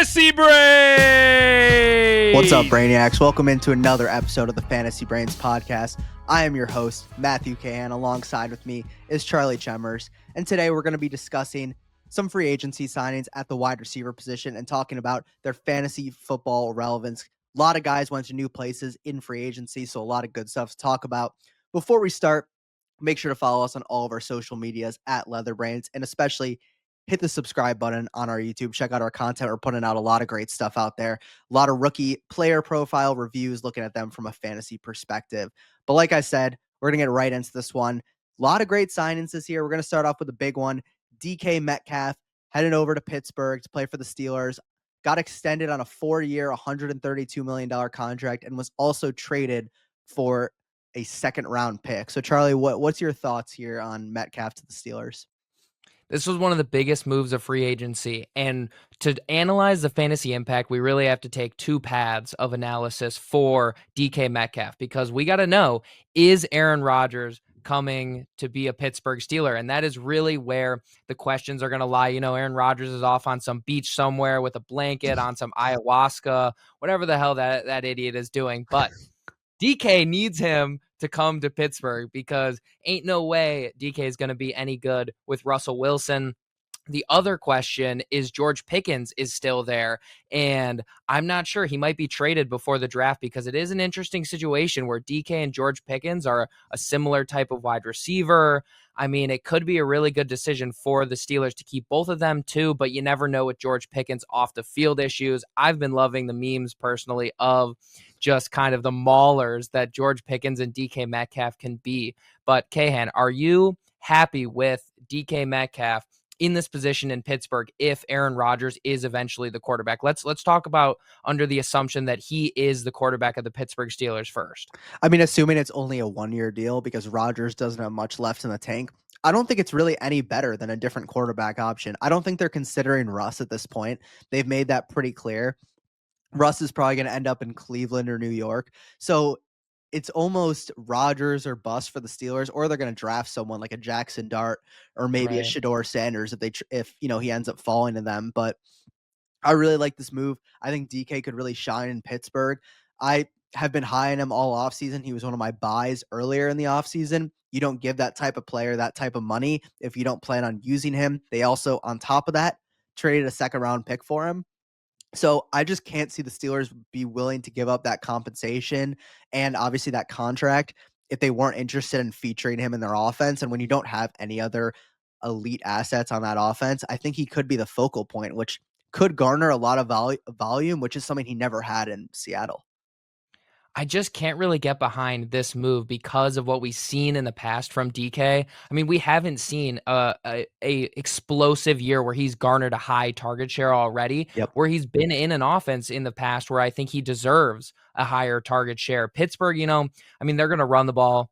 Fantasy Brain! What's up, Brainiacs? Welcome into another episode of the Fantasy Brains podcast. I am your host, Matthew Cahan. Alongside with me is Charlie Chemers. And today we're going to be discussing some free agency signings at the wide receiver position and talking about their fantasy football relevance. A lot of guys went to new places in free agency, so a lot of good stuff to talk about. Before we start, make sure to follow us on all of our social medias at Leatherbrains, and especially hit the subscribe button on our YouTube. Check out our content. We're putting out a lot of great stuff out there. A lot of rookie player profile reviews, looking at them from a fantasy perspective. But like I said, we're going to get right into this one. A lot of great signings this year. We're going to start off with a big one. DK Metcalf headed over to Pittsburgh to play for the Steelers. Got extended on a 4-year, $132 million contract and was also traded for a second-round pick. So, Charlie, what's your thoughts here on Metcalf to the Steelers? This was one of the biggest moves of free agency. And to analyze the fantasy impact, we really have to take two paths of analysis for DK Metcalf, because we got to know, is Aaron Rodgers coming to be a Pittsburgh Steeler? And that is really where the questions are going to lie. You know, Aaron Rodgers is off on some beach somewhere with a blanket on some ayahuasca, whatever the hell that idiot is doing. But DK needs him to come to Pittsburgh, because ain't no way DK is going to be any good with Russell Wilson. The other question is George Pickens is still there, and I'm not sure. He might be traded before the draft, because it is an interesting situation where DK and George Pickens are a similar type of wide receiver. I mean, it could be a really good decision for the Steelers to keep both of them too, but you never know with George Pickens off the field issues. I've been loving the memes personally of just kind of the maulers that George Pickens and DK Metcalf can be. But Cahan, are you happy with DK Metcalf in this position in Pittsburgh if Aaron Rodgers is eventually the quarterback? Let's talk about under the assumption that he is the quarterback of the Pittsburgh Steelers first. I mean, assuming it's only a 1-year deal, because Rodgers doesn't have much left in the tank, I don't think it's really any better than a different quarterback option. I don't think they're considering Russ at this point. They've made that pretty clear. Russ is probably going to end up in Cleveland or New York. So it's almost Rodgers or bust for the Steelers, or they're going to draft someone like a Jackson Dart or maybe a Shedeur Sanders if he ends up falling to them. But I really like this move. I think DK could really shine in Pittsburgh. I have been high on him all offseason. He was one of my buys earlier in the offseason. You don't give that type of player that type of money if you don't plan on using him. They also, on top of that, traded a second-round pick for him. So I just can't see the Steelers be willing to give up that compensation and obviously that contract if they weren't interested in featuring him in their offense. And when you don't have any other elite assets on that offense, I think he could be the focal point, which could garner a lot of volume, which is something he never had in Seattle. I just can't really get behind this move because of what we've seen in the past from DK. I mean, we haven't seen a explosive year where he's garnered a high target share already, where he's been in an offense in the past where I think he deserves a higher target share. Pittsburgh, I mean, they're going to run the ball.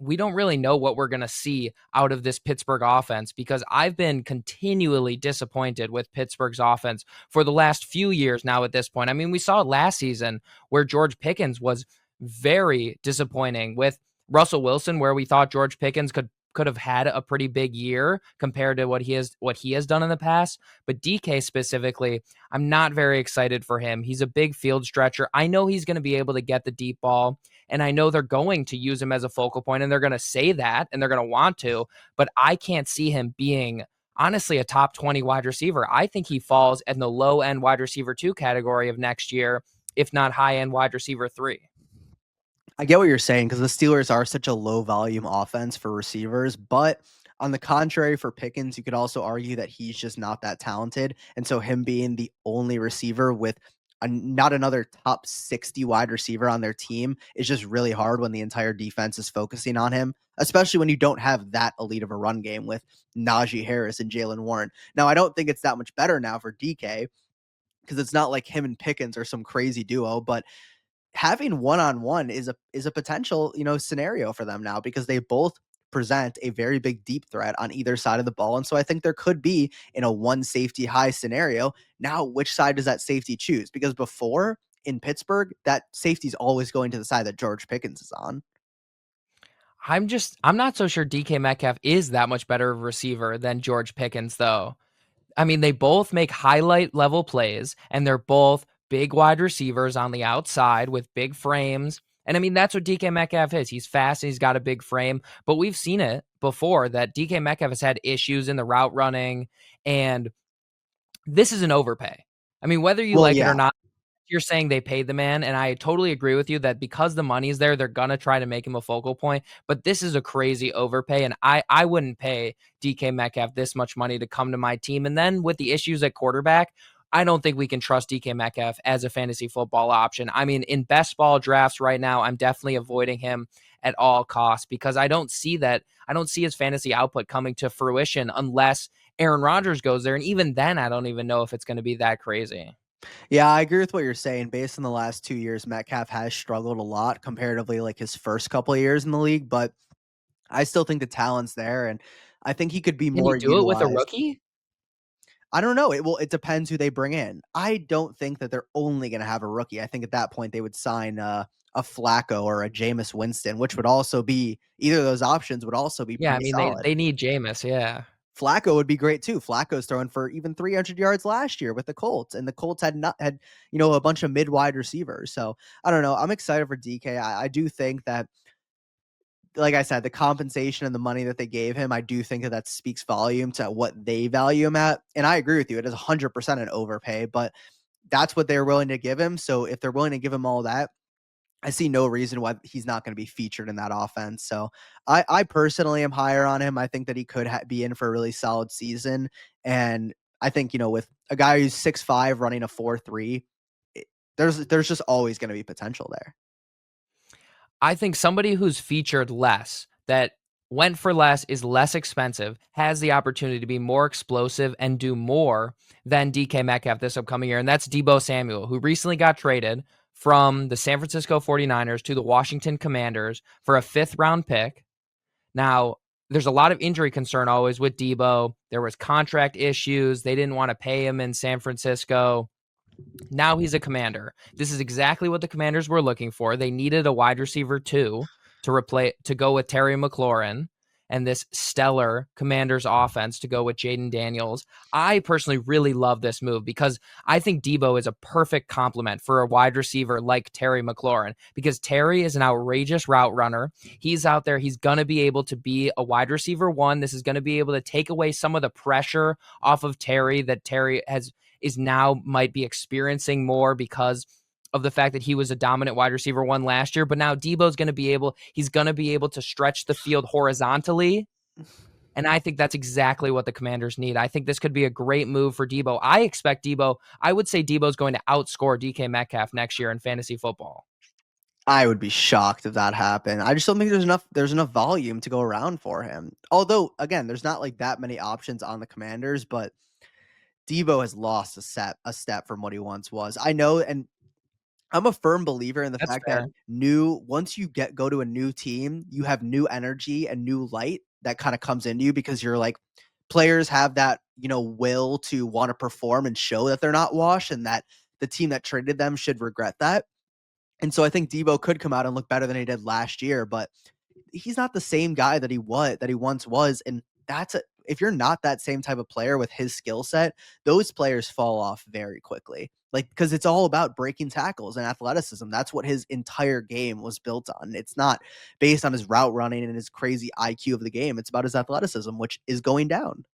We don't really know what we're going to see out of this Pittsburgh offense, because I've been continually disappointed with Pittsburgh's offense for the last few years now at this point. I mean, we saw it last season where George Pickens was very disappointing with Russell Wilson, where we thought George Pickens could have had a pretty big year compared to what he has done in the past. But DK specifically, I'm not very excited for him. He's a big field stretcher. I know he's going to be able to get the deep ball, and I know they're going to use him as a focal point, and they're going to say that, and they're going to want to, but I can't see him being honestly a top 20 wide receiver. I think he falls in the low end wide receiver 2 category of next year, if not high end wide receiver 3. I get what you're saying, because the Steelers are such a low volume offense for receivers, but on the contrary, for Pickens, you could also argue that he's just not that talented. And so him being the only receiver with not another top 60 wide receiver on their team is just really hard when the entire defense is focusing on him, especially when you don't have that elite of a run game with Najee Harris and Jalen Warren. Now, I don't think it's that much better now for DK, because it's not like him and Pickens are some crazy duo, but having one-on-one is a potential, scenario for them now, because they both present a very big deep threat on either side of the ball. And so I think there could be, in a one safety high scenario, now which side does that safety choose? Because before, in Pittsburgh, that safety is always going to the side that George Pickens is on. I'm not so sure DK Metcalf is that much better of a receiver than George Pickens, though. I mean, they both make highlight level plays, and they're both big wide receivers on the outside with big frames. And I mean, that's what DK Metcalf is. He's fast and he's got a big frame. But we've seen it before that DK Metcalf has had issues in the route running, and this is an overpay. I mean, whether you Well, like it or yeah. not, you're saying they paid the man, and I totally agree with you that because the money's there, they're gonna try to make him a focal point. But this is a crazy overpay, and I wouldn't pay DK Metcalf this much money to come to my team. And then with the issues at quarterback, I don't think we can trust DK Metcalf as a fantasy football option. I mean, in best ball drafts right now, I'm definitely avoiding him at all costs because I don't see that. I don't see his fantasy output coming to fruition unless Aaron Rodgers goes there. And even then, I don't even know if it's going to be that crazy. Yeah, I agree with what you're saying. Based on the last 2 years, Metcalf has struggled a lot comparatively, like, his first couple of years in the league, but I still think the talent's there, and I think he could be Can you more do it with a utilized. rookie? I don't know. It depends who they bring in. I don't think that they're only gonna have a rookie. I think at that point they would sign a Flacco or a Jameis Winston, which would also be either of those options would also be Yeah, I pretty mean, solid. they need Jameis, yeah. Flacco would be great too. Flacco's throwing for even 300 yards last year with the Colts, and the Colts had a bunch of mid wide receivers. So I don't know. I'm excited for DK. I do think that, like I said, the compensation and the money that they gave him, I do think that that speaks volume to what they value him at. And I agree with you. It is 100% an overpay, but that's what they're willing to give him. So if they're willing to give him all that, I see no reason why he's not going to be featured in that offense. So I personally am higher on him. I think that he could be in for a really solid season. And I think, with a guy who's 6'5", running a 4.3, there's just always going to be potential there. I think somebody who's featured less, that went for less, is less expensive, has the opportunity to be more explosive and do more than DK Metcalf this upcoming year. And that's Deebo Samuel, who recently got traded from the San Francisco 49ers to the Washington Commanders for a 5th-round pick. Now, there's a lot of injury concern always with Deebo. There was contract issues. They didn't want to pay him in San Francisco. Now he's a Commander. This is exactly what the Commanders were looking for. They needed a wide receiver too to go with Terry McLaurin and this stellar Commanders offense to go with Jaden Daniels. I personally really love this move because I think Deebo is a perfect complement for a wide receiver like Terry McLaurin because Terry is an outrageous route runner. He's out there. He's going to be able to be a wide receiver one. This is going to be able to take away some of the pressure off of Terry that Terry is now might be experiencing more because of the fact that he was a dominant wide receiver one last year. But now Deebo's going to be able to stretch the field horizontally. And I think that's exactly what the Commanders need. I think this could be a great move for Deebo. I would say Deebo's going to outscore DK Metcalf next year in fantasy football. I would be shocked if that happened. I just don't think there's enough volume to go around for him. Although, again, there's not like that many options on the Commanders, but Deebo has lost a step from what he once was. I know, and I'm a firm believer in the That's fact that fair. once you go to a new team, you have new energy and new light that kind of comes into you because you're like players have that, will to want to perform and show that they're not washed and that the team that traded them should regret that. And so I think Deebo could come out and look better than he did last year, but he's not the same guy that he once was. And if you're not that same type of player with his skill set, those players fall off very quickly. Like, because it's all about breaking tackles and athleticism. That's what his entire game was built on. It's not based on his route running and his crazy IQ of the game. It's about his athleticism, which is going down.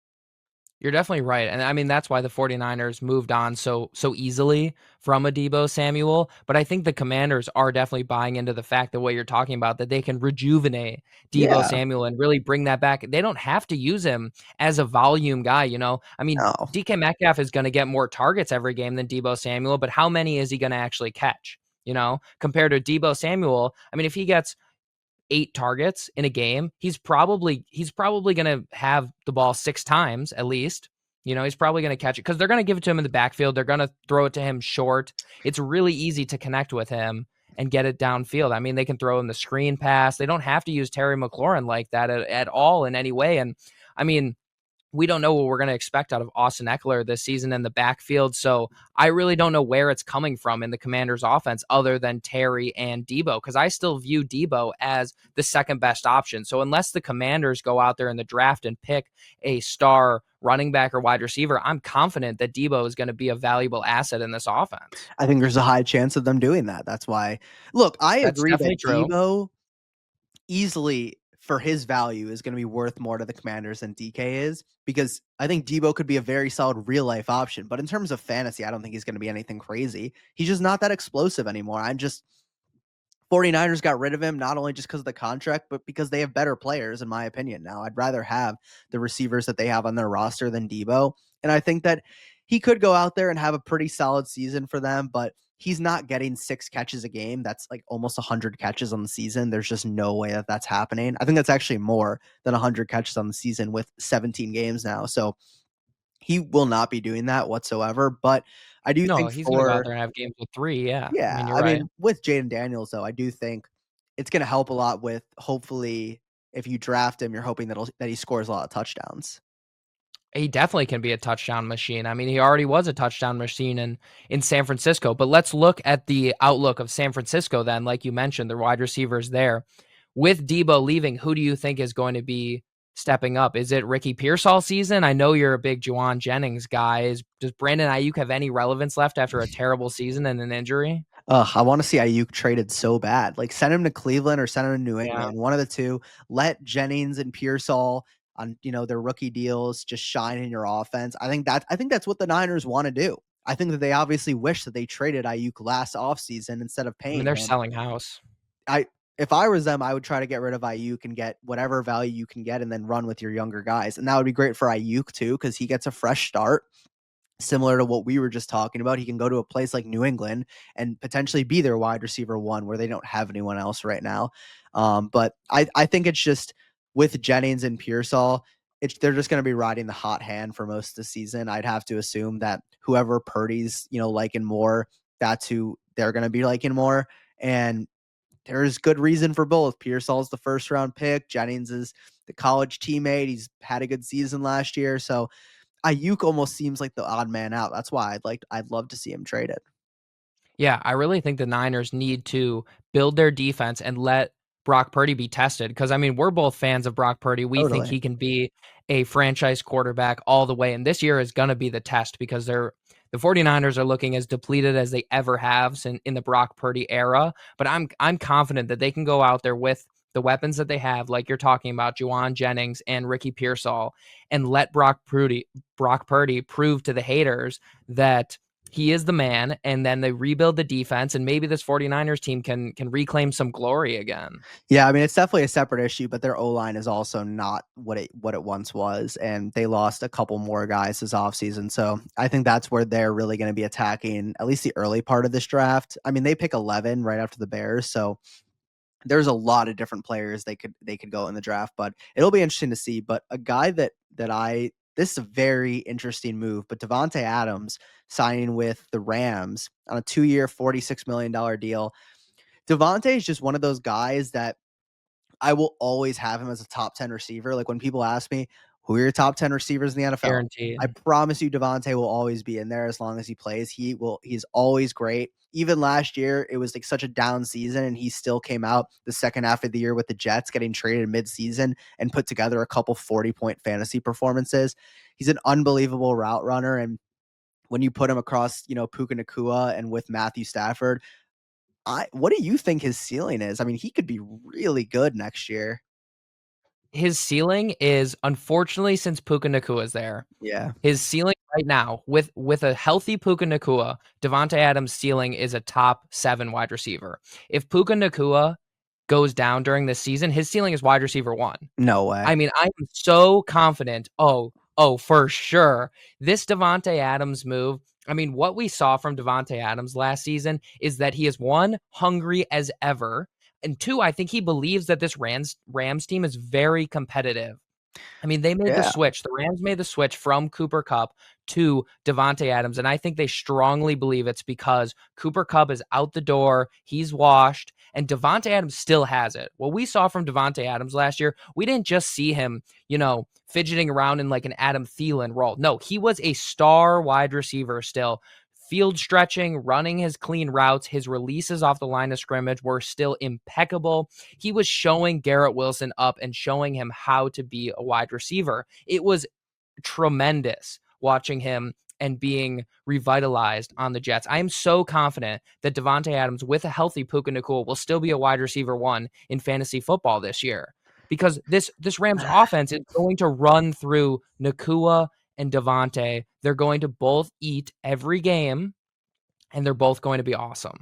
You're definitely right. And I mean, that's why the 49ers moved on so easily from a Deebo Samuel. But I think the Commanders are definitely buying into the fact that what you're talking about, that they can rejuvenate Deebo Yeah. Samuel and really bring that back. They don't have to use him as a volume guy. I mean, No. DK Metcalf is going to get more targets every game than Deebo Samuel, but how many is he going to actually catch? Compared to Deebo Samuel, I mean, if he gets 8 targets in a game, he's probably going to have the ball 6 times at least. He's probably going to catch it because they're going to give it to him in the backfield. They're going to throw it to him short. It's really easy to connect with him and get it downfield. I mean, they can throw him the screen pass. They don't have to use Terry McLaurin like that at all in any way. And I mean, we don't know what we're going to expect out of Austin Eckler this season in the backfield. So I really don't know where it's coming from in the Commanders offense other than Terry and Deebo, because I still view Deebo as the second best option. So unless the Commanders go out there in the draft and pick a star running back or wide receiver, I'm confident that Deebo is going to be a valuable asset in this offense. I think there's a high chance of them doing that. That's why, look, I That's agree definitely that true. Deebo easily for his value is going to be worth more to the Commanders than DK is, because I think Deebo could be a very solid real life option. But in terms of fantasy, I don't think he's going to be anything crazy. He's just not that explosive anymore. 49ers got rid of him not only just because of the contract, but because they have better players, in my opinion. Now, I'd rather have the receivers that they have on their roster than Deebo. And I think that he could go out there and have a pretty solid season for them, but he's not getting 6 catches a game. That's like almost 100 catches on the season. There's just no way that that's happening. I think that's actually more than 100 catches on the season with 17 games now. So he will not be doing that whatsoever. But I do No, think he's going to go out for there and have games with three. Yeah. I yeah, mean, you're I right. mean, with Jaden Daniels, though, I do think it's gonna help a lot with hopefully if you draft him, you're hoping that he scores a lot of touchdowns. He definitely can be a touchdown machine. I mean, he already was a touchdown machine in San Francisco. But let's look at the outlook of San Francisco then. Like you mentioned, the wide receivers there. With Deebo leaving, who do you think is going to be stepping up? Is it Ricky Pearsall season? I know you're a big Juwan Jennings guy. Does Brandon Ayuk have any relevance left after a terrible season and an injury? Ugh, I wanna see Ayuk traded so bad. Like, send him to Cleveland or send him to New Yeah. England, one of the 2. Let Jennings and Pearsall on, their rookie deals just shine in your offense. I think that's what the Niners wanna do. I think that they obviously wish that they traded Ayuk last offseason instead of I mean, paying they're him. selling house. I if I was them, I would try to get rid of Ayuk and get whatever value you can get and then run with your younger guys. And that would be great for Ayuk too, because he gets a fresh start, similar to what we were just talking about. He can go to a place like New England and potentially be their wide receiver one where they don't have anyone else right now. But I think it's just with Jennings and Pearsall, they're just going to be riding the hot hand for most of the season. I'd have to assume that whoever Purdy's, liking more, that's who they're going to be liking more. And there's good reason for both. Pearsall's the first round pick. Jennings is the college teammate. He's had a good season last year. So Ayuk almost seems like the odd man out. That's why I'd love to see him traded. Yeah, I really think the Niners need to build their defense and let Brock Purdy be tested, because I mean, we're both fans of Brock Purdy. We think Totally. he can be a franchise quarterback all the way. And this year is going to be the test, because the 49ers are looking as depleted as they ever have in the Brock Purdy era. But I'm confident that they can go out there with the weapons that they have, like you're talking about, Juwan Jennings and Ricky Pearsall, and let Brock Purdy prove to the haters that he is the man, and then they rebuild the defense, and maybe this 49ers team can reclaim some glory again. Yeah, I mean, it's definitely a separate issue, but their O-line is also not what it once was, and they lost a couple more guys this offseason. So I think that's where they're really going to be attacking at least the early part of this draft. I mean, they pick 11 right after the Bears, so there's a lot of different players they could go in the draft, but it'll be interesting to see. But a guy that I this is a very interesting move, but Davante Adams signing with the Rams on a 2-year, $46 million deal. Davante is just one of those guys that I will always have him as a top 10 receiver. Like when people ask me, who are your top 10 receivers in the NFL? I Guaranteed. promise you Devontae will always be in there as long as he plays. He's always great. Even last year, it was like such a down season, and he still came out the second half of the year with the Jets getting traded mid-season and put together a couple 40-point fantasy performances. He's an unbelievable route runner. And when you put him across, Puka Nakua and with Matthew Stafford, what do you think his ceiling is? I mean, he could be really good next year. His ceiling is, unfortunately, since Puka Nakua is there, Yeah. his ceiling right now with a healthy Puka Nakua, Devontae Adams' ceiling is a top 7 wide receiver. If Puka Nakua goes down during this season, his ceiling is wide receiver 1. No way. I mean, I am so confident. Oh, for sure. This Davante Adams move. I mean, what we saw from Davante Adams last season is that he is, one, hungry as ever, and two, I think he believes that this Rams team is very competitive. I mean, they made the Yeah. switch. The Rams made the switch from Cooper Kupp to Davante Adams. And I think they strongly believe it's because Cooper Kupp is out the door. He's washed. And Davante Adams still has it. What we saw from Davante Adams last year, we didn't just see him, fidgeting around in like an Adam Thielen role. No, he was a star wide receiver still. Field stretching, running his clean routes, his releases off the line of scrimmage were still impeccable. He was showing Garrett Wilson up and showing him how to be a wide receiver. It was tremendous watching him and being revitalized on the Jets. I am so confident that Davante Adams with a healthy Puka Nacua will still be a wide receiver one in fantasy football this year, because this Rams offense is going to run through Nacua and Davante. They're going to both eat every game, and they're both going to be awesome.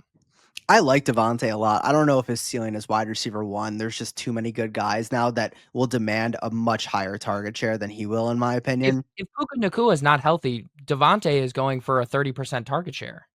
I like Davante a lot. I don't know if his ceiling is wide receiver one. There's just too many good guys now that will demand a much higher target share than he will, in my If opinion. if Puka Nacua is not healthy, Davante is going for a 30% target share.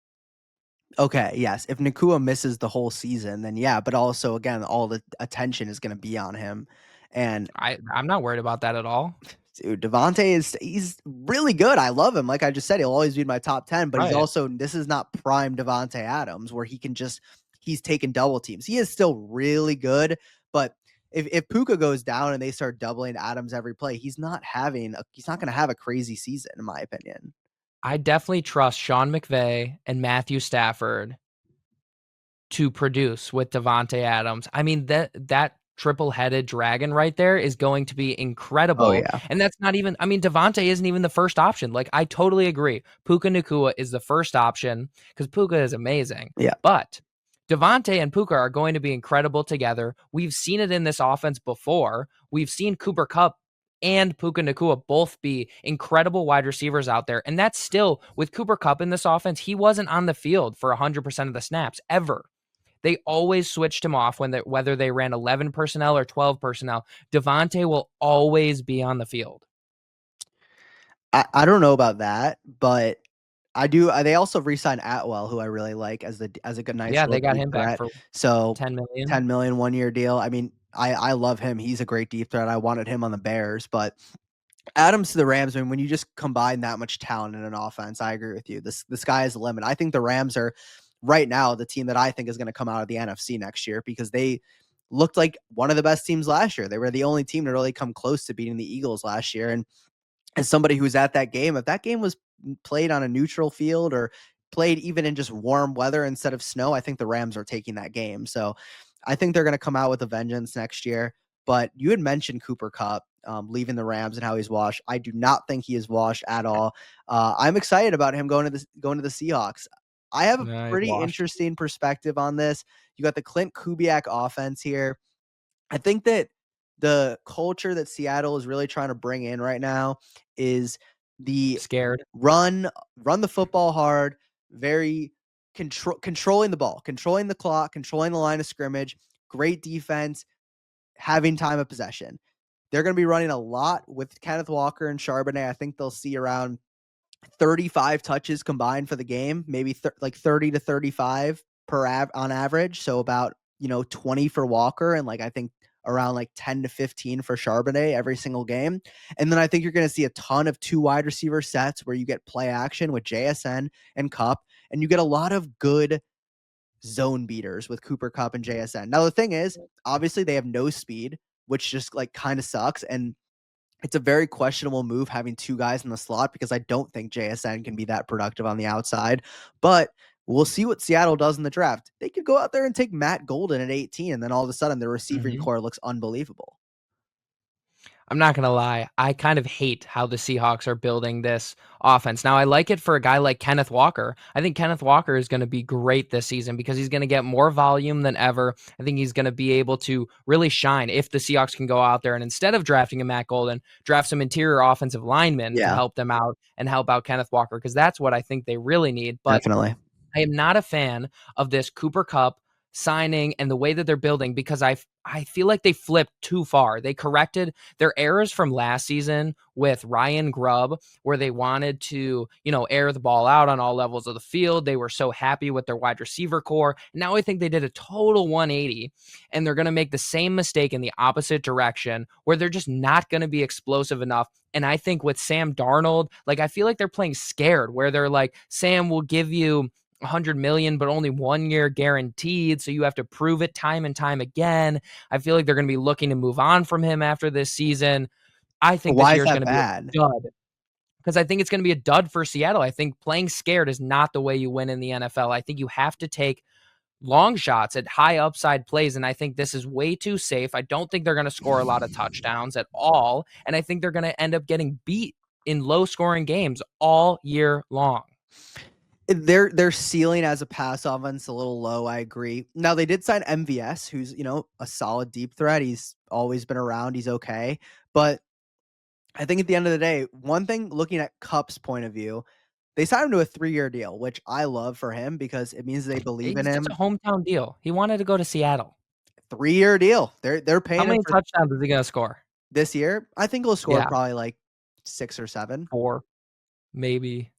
Okay, yes. If Nakua misses the whole season, then yeah, but also again, all the attention is going to be on him. And I'm not worried about that at all. dude, Devontae he's really good. I love him. Like I just said, he'll always be in my top 10, but he's Right. also this is not prime Devontae Adams where he's taking double teams. He is still really good, but if Puka goes down and they start doubling Adams every play, he's not going to have a crazy season, in my opinion. I definitely trust Sean McVay and Matthew Stafford to produce with Davante Adams. I mean, that triple-headed dragon right there is going to be Oh incredible. yeah. And that's not even, I mean, Davante isn't even the first option. Like, I totally agree. Puka Nacua is the first option because Puka is amazing. Yeah. But Davante and Puka are going to be incredible together. We've seen it in this offense before. We've seen Cooper Kupp and Puka Nacua both be incredible wide receivers out there. And that's still with Cooper Kupp in this offense. He wasn't on the field for 100% of the snaps ever. They always switched him off whether they ran 11 personnel or 12 personnel. Davante will always be on the field. I don't know about that, but I do. They also re-signed Atwell, who I really like as a good nice Yeah, little they got deep him back threat. for So 10 million. 10 million 1 year deal. I mean, I love him. He's a great deep threat. I wanted him on the Bears, but Adams to the Rams. I mean, when you just combine that much talent in an offense, I agree with you. The sky is the limit. I think the Rams are right now the team that I think is going to come out of the NFC next year because they looked like one of the best teams last year. They were the only team to really come close to beating the Eagles last year, and as somebody who's at that game, if that game was played on a neutral field or played even in just warm weather instead of snow, I think the Rams are taking that game. So I think they're going to come out with a vengeance next year. But you had mentioned Cooper Kupp leaving the Rams and how he's washed. I do not think he is washed at all. I'm excited about him going to the Seahawks. I have a Nah, he's pretty washed. interesting perspective on this. You got the Clint Kubiak offense here. I think that the culture that Seattle is really trying to bring in right now is the Scared. run the football hard, very controlling the ball, controlling the clock, controlling the line of scrimmage, great defense, having time of possession. They're going to be running a lot with Kenneth Walker and Charbonnet. I think they'll see around 35 touches combined for the game, maybe like 30 to 35 on average. So about, 20 for Walker and like I think around like 10 to 15 for Charbonnet every single game. And then I think you're going to see a ton of two wide receiver sets where you get play action with JSN and Kupp, and you get a lot of good zone beaters with Cooper Kupp and JSN. Now the thing is, obviously they have no speed, which just like kind of sucks. And it's a very questionable move having two guys in the slot because I don't think JSN can be that productive on the outside. But we'll see what Seattle does in the draft. They could go out there and take Matt Golden at 18, and then all of a sudden their receiving Mhm. core looks unbelievable. I'm not going to lie. I kind of hate how the Seahawks are building this offense. Now, I like it for a guy like Kenneth Walker. I think Kenneth Walker is going to be great this season because he's going to get more volume than ever. I think he's going to be able to really shine if the Seahawks can go out there and instead of drafting a Matt Golden, draft some interior offensive linemen to Yeah, help them out and help out Kenneth Walker because that's what I think they really need. But definitely. I am not a fan of this Cooper Kupp, signing and the way that they're building, because I feel like they flipped too far. They corrected their errors from last season with Ryan Grubb, where they wanted to, air the ball out on all levels of the field. They were so happy with their wide receiver core. Now I think they did a total 180, and they're going to make the same mistake in the opposite direction, where they're just not going to be explosive enough. And I think with Sam Darnold, like, I feel like they're playing scared, where they're like, Sam will give you 100 million, but only 1 year guaranteed. So you have to prove it time and time again. I feel like they're going to be looking to move on from him after this season. I think this Why is year is that going to be a bad? dud, because I think it's going to be a dud for Seattle. I think playing scared is not the way you win in the NFL. I think you have to take long shots at high upside plays. And I think this is way too safe. I don't think they're going to score a lot of touchdowns at all. And I think they're going to end up getting beat in low scoring games all year long. Their ceiling as a pass offense a little low. I agree. Now they did sign MVS, who's a solid deep threat. He's always been around. He's okay, but I think at the end of the day, one thing looking at Kupp's point of view, they signed him to a 3-year deal, which I love for him because it means they believe in It's just him. a hometown deal. He wanted to go to Seattle. 3-year deal. They're How paying him many for touchdowns is he going to score? this year. I think he'll score Yeah, probably like 6 or 7. 4, maybe.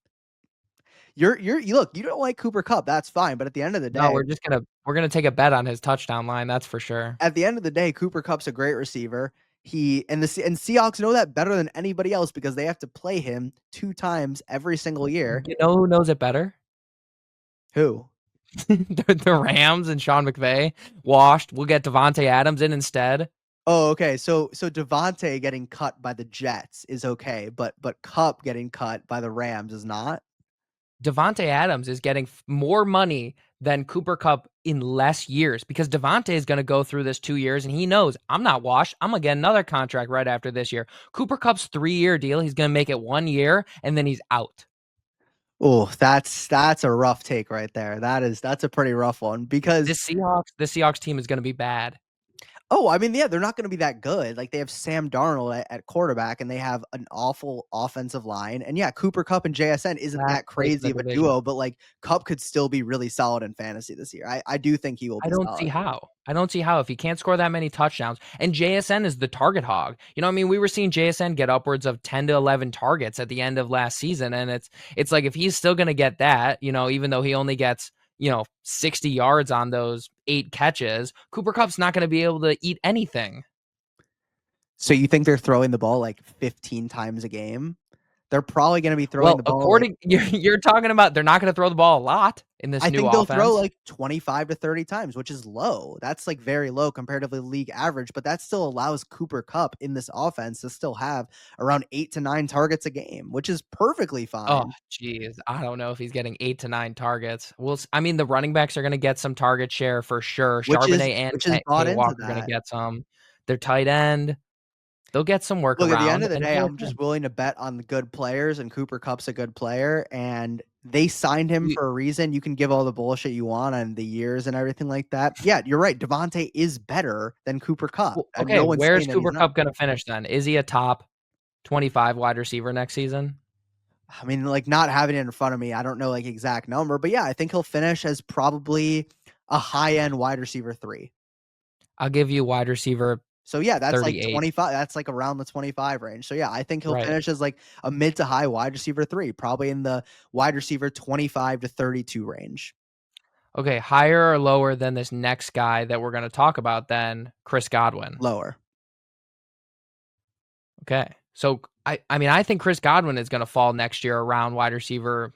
You look, you don't like Cooper Kupp, that's fine, but at the end of the No, day, we're gonna take a bet on his touchdown line, that's for sure. Cooper Kupp's a great receiver. And Seahawks know that better than anybody else because they have to play him 2 times every single year. You know who knows it better? Who? The Rams and Sean McVay. Washed. We'll get Davante Adams in instead. Oh, okay. So Davante getting cut by the Jets is okay, but Kupp getting cut by the Rams is not? Davante Adams is getting more money than Cooper Kupp in less years, because Davante is going to go through this 2 years and he knows, I'm not washed. I'm going to get another contract right after this year. Cooper Kupp's 3-year deal, he's going to make it 1 year and then he's out. Oh, that's a rough take right there. That's a pretty rough one because This Seahawks team is going to be bad. oh, I mean, yeah, they're not going to be that good. Like they have Sam Darnold at quarterback, and they have an awful offensive line. And yeah, Cooper Kupp and JSN isn't Last that place in crazy the of a division. duo, but like Kupp could still be really solid in fantasy this year. I do think he will I be don't see solid. how. I don't see how if he can't score that many touchdowns. And JSN is the target hog. I mean, we were seeing JSN get upwards of 10 to 11 targets at the end of last season, and it's like if he's still going to get that, even though he only gets 60 yards on those 8 catches, Cooper Kupp's not going to be able to eat anything. So you think they're throwing the ball like 15 times a game? They're probably going to be throwing Well, the ball like according you're talking about, they're not going to throw the ball a lot in this I new think they'll throw offense. like 25 to 30 times, which is low. That's like very low comparatively league average, but that still allows Cooper Kupp in this offense to still have around 8 to 9 targets a game, which is perfectly Oh, fine. geez. I don't know if he's getting 8 to 9 targets. I mean, the running backs are gonna get some target share for sure. Charbonnet and Which is bought Kay into Walker are gonna that. get some. Their tight end, they'll get some work Look, at the end around, of the and day, I'm just JSN. willing to bet on the good players, and Cooper Kupp's a good player, and they signed him You for a reason. You can give all the bullshit you want on the years and everything like that. Yeah, you're right. Davante is better than Cooper Kupp, well, and okay, no one's where's saying that he's Cooper not. Kupp gonna finish then? Is he a top 25 wide receiver next season? I mean, like, not having it in front of me, I don't know, like, exact number, but yeah, I think he'll finish as probably a high-end wide receiver 3. I'll give you wide receiver So, yeah, that's like 38. 25 that's like around the 25 range. So, yeah, I think he'll Right. finish as like a mid to high wide receiver 3, probably in the wide receiver 25 to 32 range. Okay, higher or lower than this next guy that we're gonna talk about then, Chris Godwin? Lower. Okay. So I mean, I think Chris Godwin is gonna fall next year around wide receiver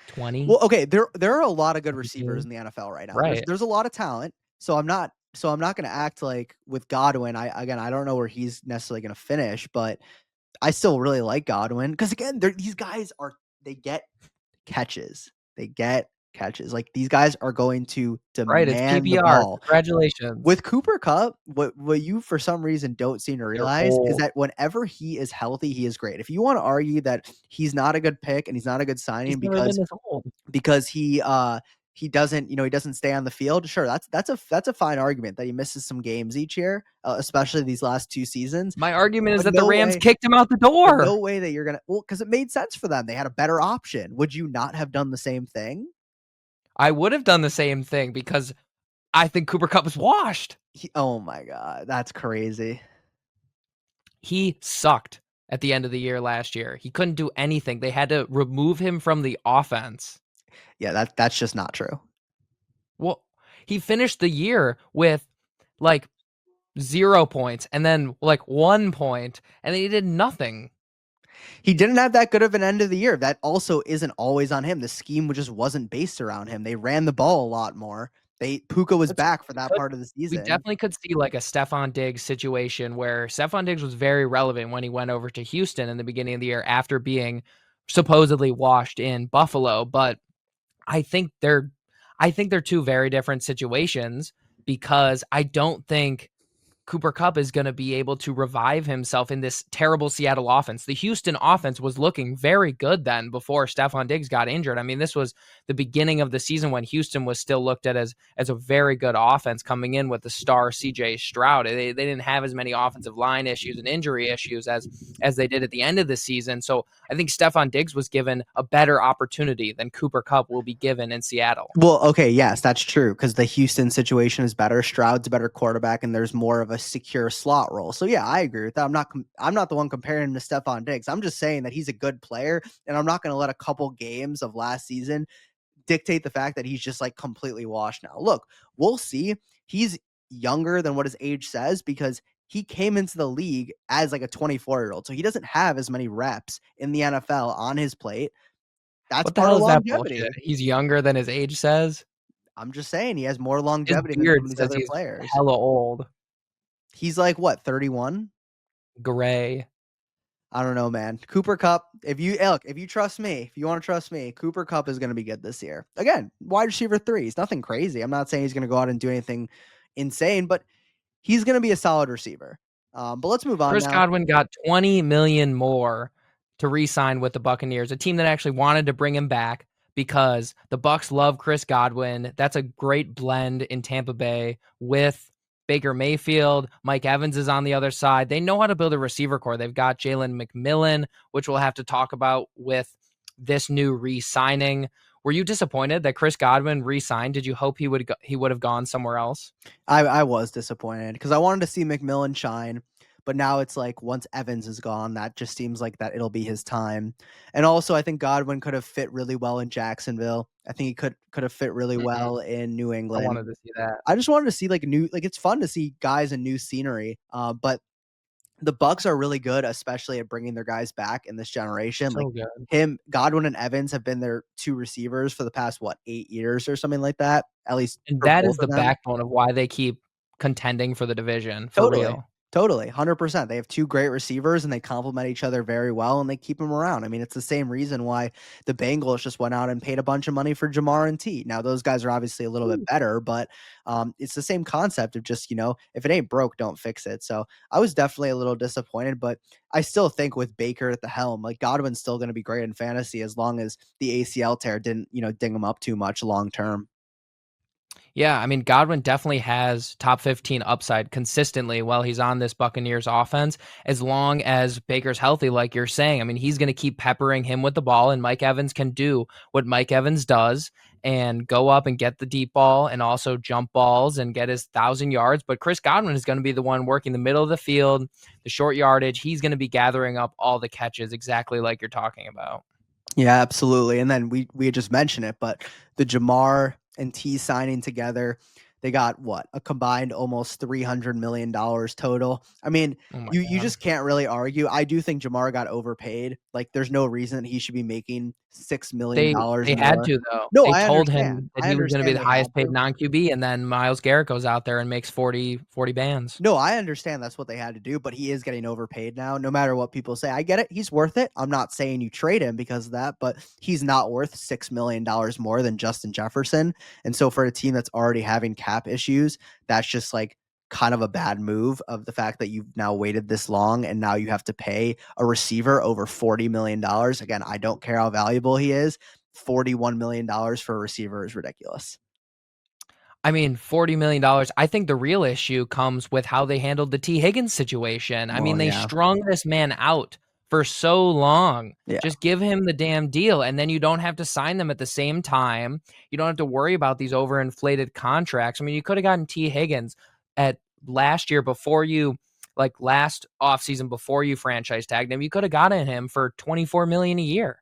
20, Well, okay, there are a lot of good receivers 22. in the NFL right now. Right. There's a lot of talent, so I'm not gonna act like with Godwin, I don't know where he's necessarily gonna finish, but I still really like Godwin because again, these guys are they get catches. They get catches. Like these guys are going to Right, it's demand the PPR. ball. Congratulations. With Cooper Kupp, what you for some reason don't seem to They're realize is old. that whenever he is healthy, he is great. If you want to argue that he's not a good pick and he's not a good He's signing never been this old. because he doesn't he doesn't stay on the field. Sure, that's a fine argument that he misses some games each year, especially these last 2 seasons. My argument is But that the no Rams way kicked him out the but no door. way that you're gonna because it made sense for them. They had a better option. Would you not have done the same thing? I would have done the same thing because I think Cooper Kupp is washed. Oh my god, that's crazy. He sucked at the end of the year last year. He couldn't do anything. They had to remove him from the offense. Yeah, that's just not true. Well, he finished the year with like 0 points and then like 1 point, and then he did nothing. He didn't have that good of an end of the year. That also isn't always on him. The scheme just wasn't based around him. They ran the ball a lot more. Puka was That's back for we that could part of the we season. definitely could see like a Stefon Diggs situation where Stefon Diggs was very relevant when he went over to Houston in the beginning of the year after being supposedly washed in Buffalo, but I think they're I think they're two very different situations because I don't think Cooper Kupp is going to be able to revive himself in this terrible Seattle offense. The Houston offense was looking very good then before Stefon Diggs got injured. I mean, this was the beginning of the season when Houston was still looked at as a very good offense coming in with the star CJ Stroud. They didn't have as many offensive line issues and injury issues as they did at the end of the season. So I think Stefon Diggs was given a better opportunity than Cooper Kupp will be given in Seattle. Well, okay, yes, that's true because the Houston situation is better. Stroud's a better quarterback, and there's more of a secure slot role. So yeah, I agree with that. I'm not the one comparing him to Stephon Diggs. I'm just saying that he's a good player, and I'm not going to let a couple games of last season dictate the fact that he's just like completely washed now. Look, we'll see. He's younger than what his age says because he came into the league as like a 24-year-old. So he doesn't have as many reps in the NFL on his plate. That's What the part hell of is that bullshit? longevity. He's younger than his age says. I'm just saying he has more His longevity than some beard of these says other he's players. hella old. He's like what, 31? Gray. I don't know, man. Cooper Kupp, if you trust me, if you want to trust me, Cooper Kupp is going to be good this year. Again, wide receiver 3. He's nothing crazy. I'm not saying he's going to go out and do anything insane, but he's going to be a solid receiver. But let's move on Chris now. Godwin got 20 million more to re-sign with the Buccaneers, a team that actually wanted to bring him back because the Bucs love Chris Godwin. That's a great blend in Tampa Bay with Baker Mayfield. Mike Evans is on the other side. They know how to build a receiver core. They've got Jalen McMillan, which we'll have to talk about with this new re-signing. Were you disappointed that Chris Godwin re-signed? Did you hope he would have gone somewhere else? I was disappointed because I wanted to see McMillan shine, but now it's like once Evans is gone, that just seems like that it'll be his time. And also, I think Godwin could have fit really well in Jacksonville. I think he could have fit really Mm-mm. well in New I England. wanted to see that. I just wanted to see like new, like it's fun to see guys in new scenery. But the Bucks are really good, especially at bringing their guys back in this generation. Like So good. Godwin and Evans have been their two receivers for the past 8 years or something like that. At least And for that both is of the them. backbone of why they keep contending for the division, for Totally. real. Totally. 100%. They have two great receivers and they complement each other very well and they keep them around. I mean, it's the same reason why the Bengals just went out and paid a bunch of money for Jamar and T. Now, those guys are obviously a little bit Ooh. better, but it's the same concept of just, if it ain't broke, don't fix it. So I was definitely a little disappointed, but I still think with Baker at the helm, like Godwin's still going to be great in fantasy as long as the ACL tear didn't, ding him up too much long term. Yeah, I mean, Godwin definitely has top 15 upside consistently while he's on this Buccaneers offense, as long as Baker's healthy, like you're saying. I mean, he's going to keep peppering him with the ball, and Mike Evans can do what Mike Evans does and go up and get the deep ball and also jump balls and get his 1,000 yards. But Chris Godwin is going to be the one working the middle of the field, the short yardage. He's going to be gathering up all the catches, exactly like you're talking about. Yeah, absolutely. And then we had just mentioned it, but the Jamar and T signing together, they got what? A combined almost $300 million total. I mean, Oh my you God. just can't really argue. I do think Jamar got overpaid. Like there's no reason that he should be making $6 million They had more. to, though. No, They I told him understand. that I he was gonna be understand the they had highest paid to. non-QB, and then Myles Garrett goes out there and makes 40 bands. No, I understand that's what they had to do, but he is getting overpaid now. No matter what people say, I get it. He's worth it. I'm not saying you trade him because of that, but he's not worth $6 million more than Justin Jefferson. And so for a team that's already having cap issues, that's just like kind of a bad move of the fact that you've now waited this long and now you have to pay a receiver over $40 million. Again, I don't care how valuable he is. $41 million for a receiver is ridiculous. I mean, $40 million. I think the real issue comes with how they handled the T. Higgins situation. I Well, mean, they yeah. strung this man out for so long. Yeah. Just give him the damn deal, and then you don't have to sign them at the same time. You don't have to worry about these overinflated contracts. I mean, you could have gotten T. Higgins at last year before you, like last offseason before you franchise tagged him. You could have gotten him for $24 million a year.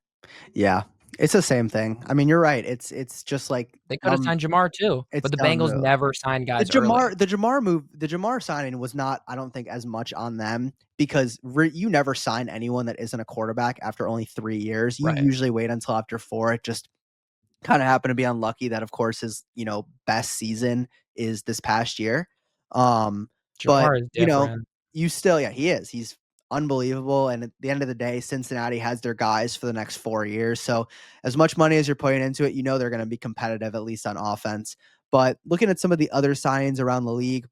Yeah. It's the same thing. I mean, you're right. It's just like They could have signed Jamar too, it's but the dumb Bengals move. never signed The guys early. Jamar the Jamar move the Jamar signing was not, I don't think, as much on them because you never sign anyone that isn't a quarterback after only 3 years. You Right. usually wait until after 4. It just kinda happened to be unlucky that, of course, his, best season is this past year. Um, but, Jamar is different. you still yeah, he is. He's unbelievable, and at the end of the day, Cincinnati has their guys for the next 4 years, so as much money as you're putting into it, they're gonna be competitive, at least on offense. But looking at some of the other signings around the league,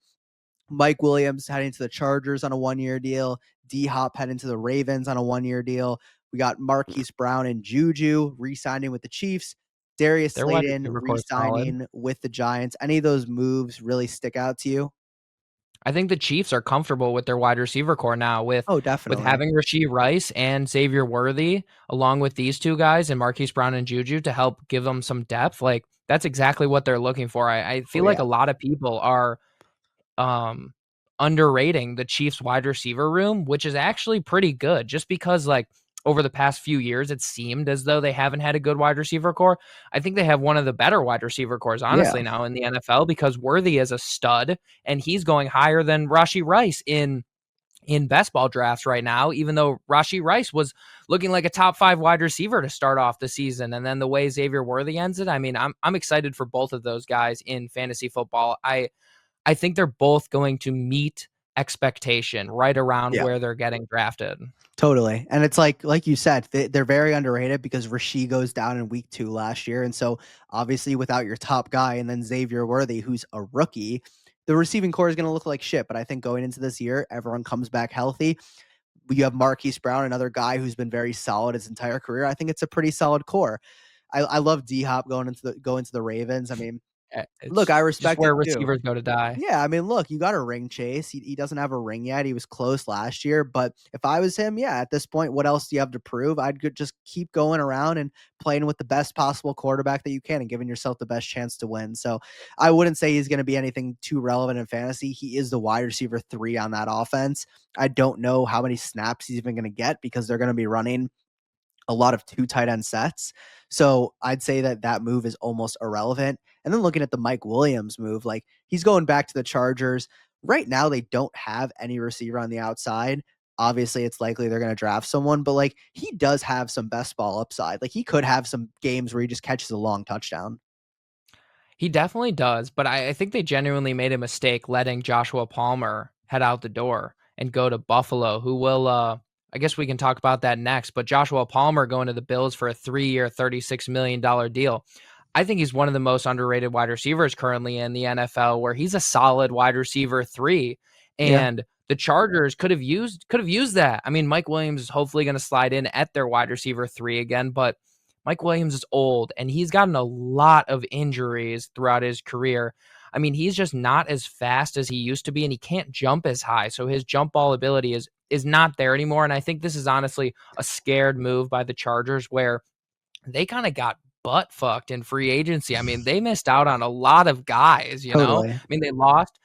Mike Williams heading to the Chargers on a 1-year deal. D Hop heading to the Ravens on a 1-year deal. We got Marquise Brown and Juju re-signing with the Chiefs. Darius Their wide Slayton receiver core is solid. re-signing with the Giants. Any of those moves really stick out to you? I think the Chiefs are comfortable with their wide receiver core now Oh, with definitely. having Rashee Rice and Xavier Worthy along with these two guys and Marquise Brown and Juju to help give them some depth. Like that's exactly what they're looking for. I Oh, feel like yeah. a lot of people are um underrating the Chiefs wide receiver room, which is actually pretty good just because like over the past few years it seemed as though they haven't had a good wide receiver core. I think they have one of the better wide receiver cores Yeah. honestly now in the NFL because Worthy is a stud and he's going higher than Rashee Rice in best ball drafts right now, even though Rashee Rice was looking like a top 5 wide receiver to start off the season. And then the way Xavier Worthy ends it, I mean, I'm excited for both of those guys in fantasy football. I think they're both going to meet expectation right around Yeah. where they're getting drafted. Totally. And it's like you said, they're very underrated because Rasheed goes down in week 2 last year. And so obviously without your top guy and then Xavier Worthy, who's a rookie, the receiving core is going to look like shit. But I think going into this year, everyone comes back healthy. You have Marquise Brown, another guy who's been very solid his entire career. I think it's a pretty solid core. I love D Hop going to the Ravens. I mean, look, It's I just respect it where too. receivers go to die. Yeah, I mean, look, you got a ring chase. He doesn't have a ring yet. He was close last year, but if I was him, yeah, at this point, what else do you have to prove? Just keep going around and playing with the best possible quarterback that you can and giving yourself the best chance to win. So I wouldn't say he's going to be anything too relevant in fantasy. He is the wide receiver 3 on that offense. I don't know how many snaps he's even going to get because they're going to be running a lot of 2 tight end sets. So I'd say that move is almost irrelevant. And then looking at the Mike Williams move, like he's going back to the Chargers. Right now, they don't have any receiver on the outside. Obviously, it's likely they're going to draft someone, but like he does have some best ball upside. Like he could have some games where he just catches a long touchdown. He definitely does, but I think they genuinely made a mistake letting Joshua Palmer head out the door and go to Buffalo, who will I guess we can talk about that next, but Joshua Palmer going to the Bills for a 3-year, $36 million deal. I think he's one of the most underrated wide receivers currently in the NFL, where he's a solid wide receiver 3, Yeah. and the Chargers could have used that. I mean, Mike Williams is hopefully going to slide in at their wide receiver 3 again, but Mike Williams is old and he's gotten a lot of injuries throughout his career. I mean, he's just not as fast as he used to be and he can't jump as high. So his jump ball ability is not there anymore. And I think this is honestly a scared move by the Chargers where they kind of got butt fucked in free agency. I mean, they missed out on a lot of guys, you know? Totally. I mean, they lost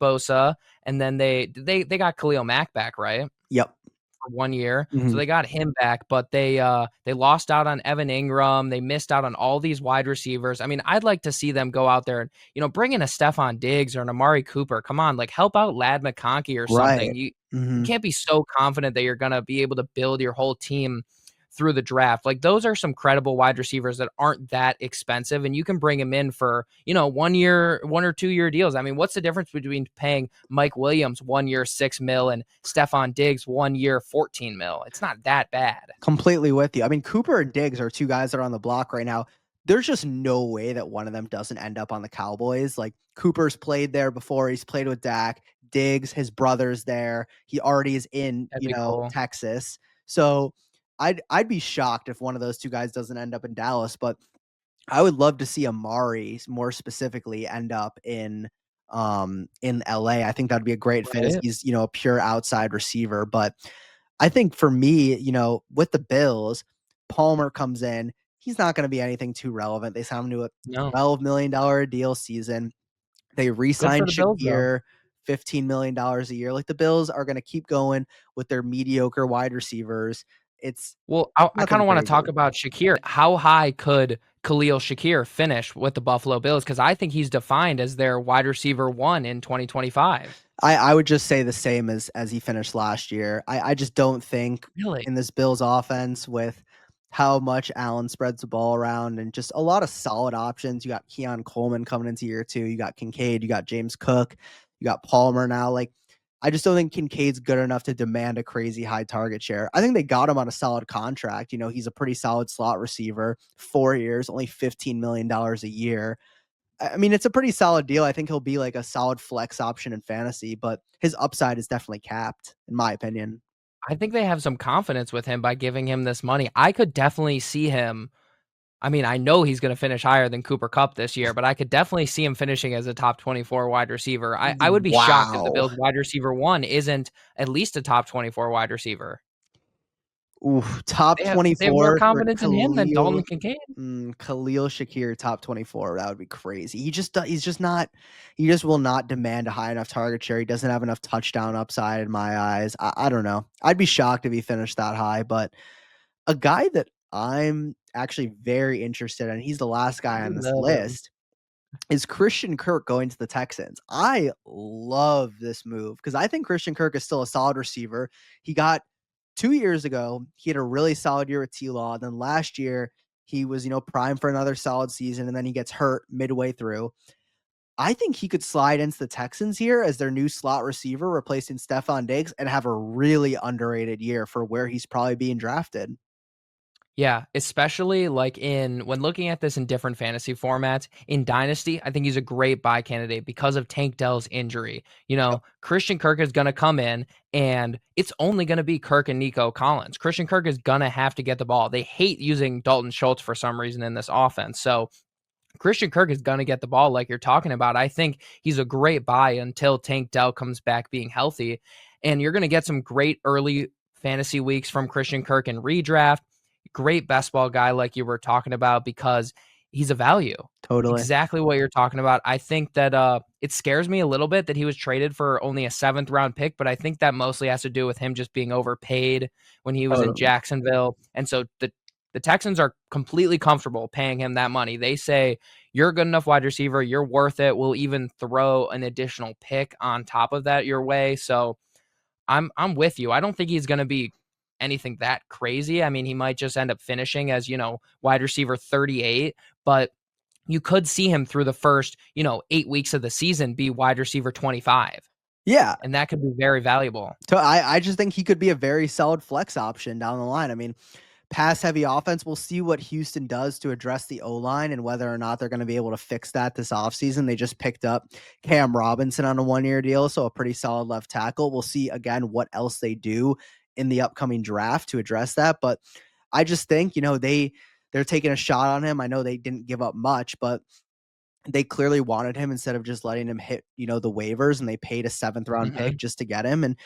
Bosa and then they got Khalil Mack back, right? Yep. For 1 year. So Mhm. they got him back, but they lost out on Evan Ingram. They missed out on all these wide receivers. I mean, I'd like to see them go out there and, bring in a Stephon Diggs or an Amari Cooper. Come on, like help out Lad McConkey or something. Right. You Mhm. can't be so confident that you're gonna be able to build your whole team through the draft. Like those are some credible wide receivers that aren't that expensive and you can bring them in for, 1 year, 1 or 2 year deals. I mean, what's the difference between paying Mike Williams 1 year 6 mil and Stephon Diggs 1 year 14 mil? It's not that bad. Completely with you. I mean, Cooper and Diggs are 2 guys that are on the block right now. There's just no way that one of them doesn't end up on the Cowboys. Like, Cooper's played there before, he's played with Dak. Diggs, his brother's there. He already is in, That'd be cool. Texas. So, I'd be shocked if one of those 2 guys doesn't end up in Dallas, but I would love to see Amari more specifically end up in LA. I think that'd be a great fit as Right? he's, a pure outside receiver, but I think for me, with the Bills, Palmer comes in. He's not going to be anything too relevant. They signed him to a No. $12 million deal season. They Good for re-signed the Bills, though. Shakir, $15 million a year. Like the Bills are going to keep going with their mediocre wide receivers. It's Well, I nothing kinda wanna talk crazy. about Shakir. How high could Khalil Shakir finish with the Buffalo Bills? Because I think he's defined as their wide receiver 1 in 2025. I would just say the same as he finished last year. I just don't think Really? in this Bills offense with how much Allen spreads the ball around and just a lot of solid options. You got Keon Coleman coming into year 2. You got Kincaid. You got James Cook. You got Palmer now. Like, I just don't think Kincaid's good enough to demand a crazy high target share. I think they got him on a solid contract. He's a pretty solid slot receiver, 4 years, only $15 million a year. I mean, it's a pretty solid deal. I think he'll be like a solid flex option in fantasy, but his upside is definitely capped, in my opinion. I think they have some confidence with him by giving him this money. I could definitely see him. I mean, I know he's gonna finish higher than Cooper Kupp this year, but I could definitely see him finishing as a top 24 wide receiver. I would be shocked if the Wow. Bills wide receiver 1 isn't at least a top 24 wide receiver. Oof, top They have more 24 for confidence in him than Dalton Kincaid. Khalil Shakir, top 24. That would be crazy. He's just not. He just will not demand a high enough target share. He doesn't have enough touchdown upside in my eyes. I don't know. I'd be shocked if he finished that high, but a guy that I'm actually very interested in, he's the last guy on Who's this that? list, is Christian Kirk going to the Texans. I love this move because I think Christian Kirk is still a solid receiver. He got 2 years ago, he had a really solid year with T-Law. Then last year, he was, prime for another solid season, and then he gets hurt midway through. I think he could slide into the Texans here as their new slot receiver, replacing Stephon Diggs, and have a really underrated year for where he's probably being drafted. Yeah, especially like when looking at this in different fantasy formats, in Dynasty, I think he's a great buy candidate because of Tank Dell's injury. Yep, Christian Kirk is going to come in and it's only going to be Kirk and Nico Collins. Christian Kirk is going to have to get the ball. They hate using Dalton Schultz for some reason in this offense. So Christian Kirk is going to get the ball like you're talking about. I think he's a great buy until Tank Dell comes back being healthy. And you're going to get some great early fantasy weeks from Christian Kirk in redraft. Great best ball guy, like you were talking about, because he's a value. totally. Exactly what you're talking about. I think that it scares me a little bit that he was traded for only a 7th round pick, but I think that mostly has to do with him just being overpaid when he was in Totally. Jacksonville. And so the Texans are completely comfortable paying him that money. They say, you're a good enough wide receiver. You're worth it. We'll even throw an additional pick on top of that your way. So I'm with you. I don't think he's going to be anything that crazy. I mean, he might just end up finishing as, wide receiver 38, but you could see him through the first, 8 weeks of the season be wide receiver 25, Yeah, and that could be very valuable. I just think he could be a very solid flex option down the line. I mean, pass heavy offense. We'll see what Houston does to address the O-line and whether or not they're going to be able to fix that this offseason. They just picked up Cam Robinson on a 1-year deal, so a pretty solid left tackle. We'll see again what else they do in the upcoming draft to address that. But I just think, they're taking a shot on him. I know they didn't give up much, but they clearly wanted him instead of just letting him hit, the waivers, and they paid a 7th round pick Mhm. just to get him. And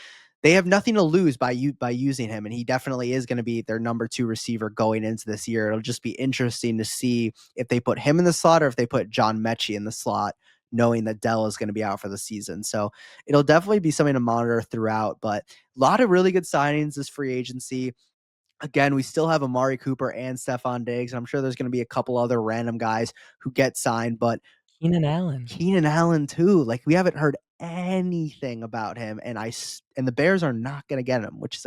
they have nothing to lose by using him, and he definitely is going to be their number 2 receiver going into this year. It'll just be interesting to see if they put him in the slot or if they put John Mechie in the slot, knowing that Dell is going to be out for the season. So it'll definitely be something to monitor throughout. But a lot of really good signings this free agency. Again, we still have Amari Cooper and Stephon Diggs. I'm sure there's going to be a couple other random guys who get signed, but Keenan Allen. Keenan Allen too. Like, we haven't heard anything about him, and and the Bears are not going to get him, which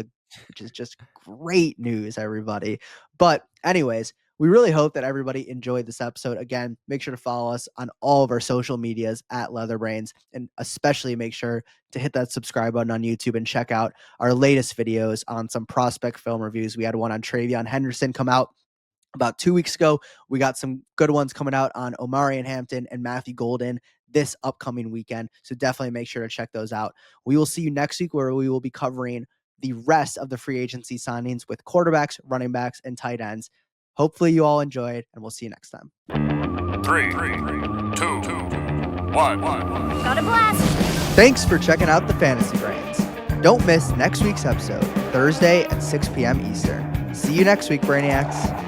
is just great news, everybody. But anyways, we really hope that everybody enjoyed this episode. Again, make sure to follow us on all of our social medias at Leatherbrains, and especially make sure to hit that subscribe button on YouTube and check out our latest videos on some prospect film reviews. We had one on Travion Henderson come out about 2 weeks ago. We got some good ones coming out on Omarion Hampton and Matthew Golden this upcoming weekend. So definitely make sure to check those out. We will see you next week, where we will be covering the rest of the free agency signings with quarterbacks, running backs, and tight ends. Hopefully you all enjoyed, and we'll see you next time. 3, 2, 1. Got a blast! Thanks for checking out the Fantasy Brains. Don't miss next week's episode, Thursday at 6 p.m. Eastern. See you next week, Brainiacs.